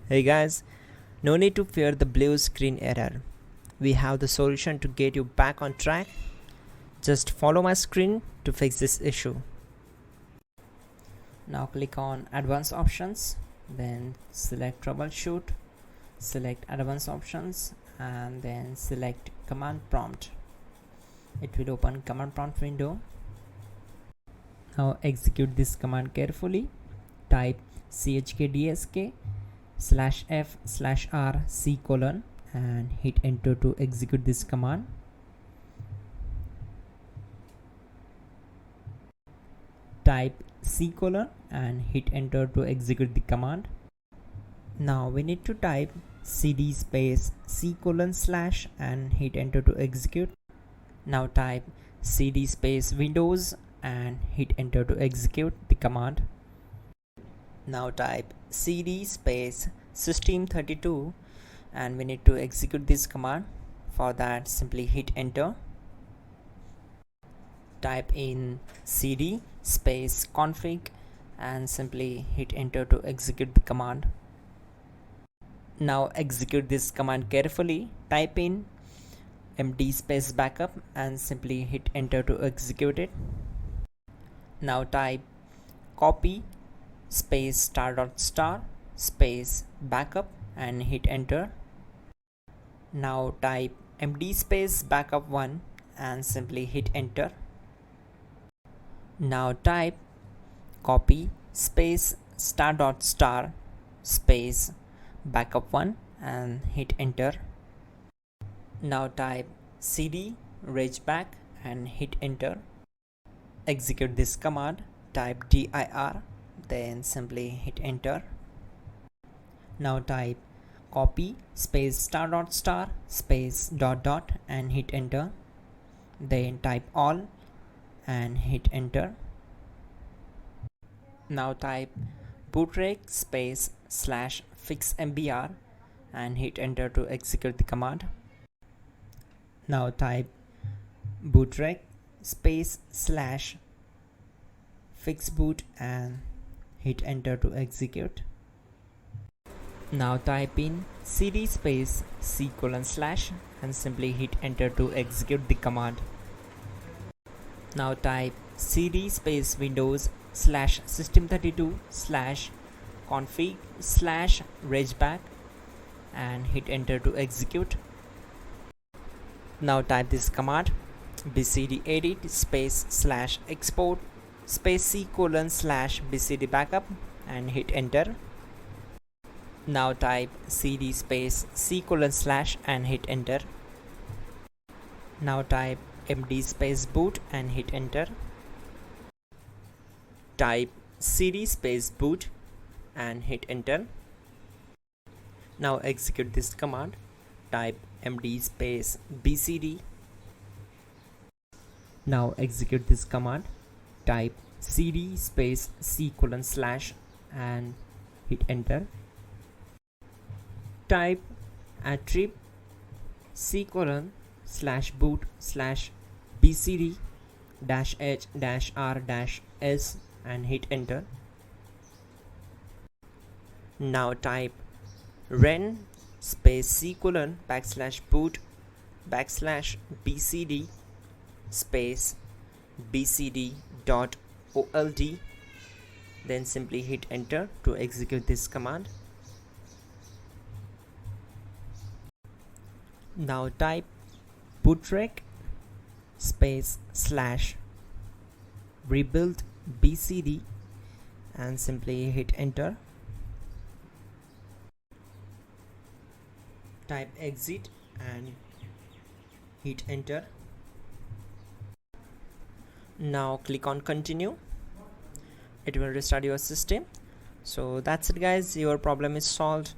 Hey guys, no need to fear the blue screen error. We have the solution to get you back on track. Just follow my screen to fix this issue. Now click on Advanced Options, then select Troubleshoot, select Advanced Options, and then select Command Prompt. It will open Command Prompt window. Now execute this command carefully. Type chkdsk /f/r c : and hit enter to execute this command. Type c : and hit enter to execute the command. Now we need to type cd space c : / and hit enter to execute. Now type cd space windows and hit enter to execute the command. Now type cd space system32 and we need to execute this command. For that, simply hit enter. Type in cd space config and simply hit enter to execute the command. Now execute this command carefully. Type in md space backup and simply hit enter to execute it. Now type copy space *** space backup and hit enter. Now type md space backup1 and simply hit enter. Now type copy space *** space backup1 and hit enter. Now type cd regback and hit enter. Execute this command. Type dir, then simply hit enter. Now type copy space *** space ... and hit enter. Then type all and hit enter. Now type bootrec space /fixmbr and hit enter to execute the command. Now type bootrec space /fixboot and hit enter to execute. Now type in cd space c : / and simply hit enter to execute the command. Now type cd space windows /system32 /config /regback and hit enter to execute. Now type this command bcd edit space /export space c : /bcd backup and hit enter. Now type cd space c : / and hit enter. Now type md space boot and hit enter. Type cd space boot and hit enter. Now execute this command. Type md space bcd. Now execute this command. Type cd space c : / and hit enter. Type attrib c : /boot /bcd -h -r -s and hit enter. Now type ren space c : /boot /bcd space bcd.old, then simply hit enter to execute this command. Now type bootrec space /rebuild bcd and simply hit enter. Type exit and hit enter. Now click on continue. It will restart your system. So that's it guys, your problem is solved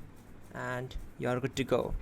and you are good to go.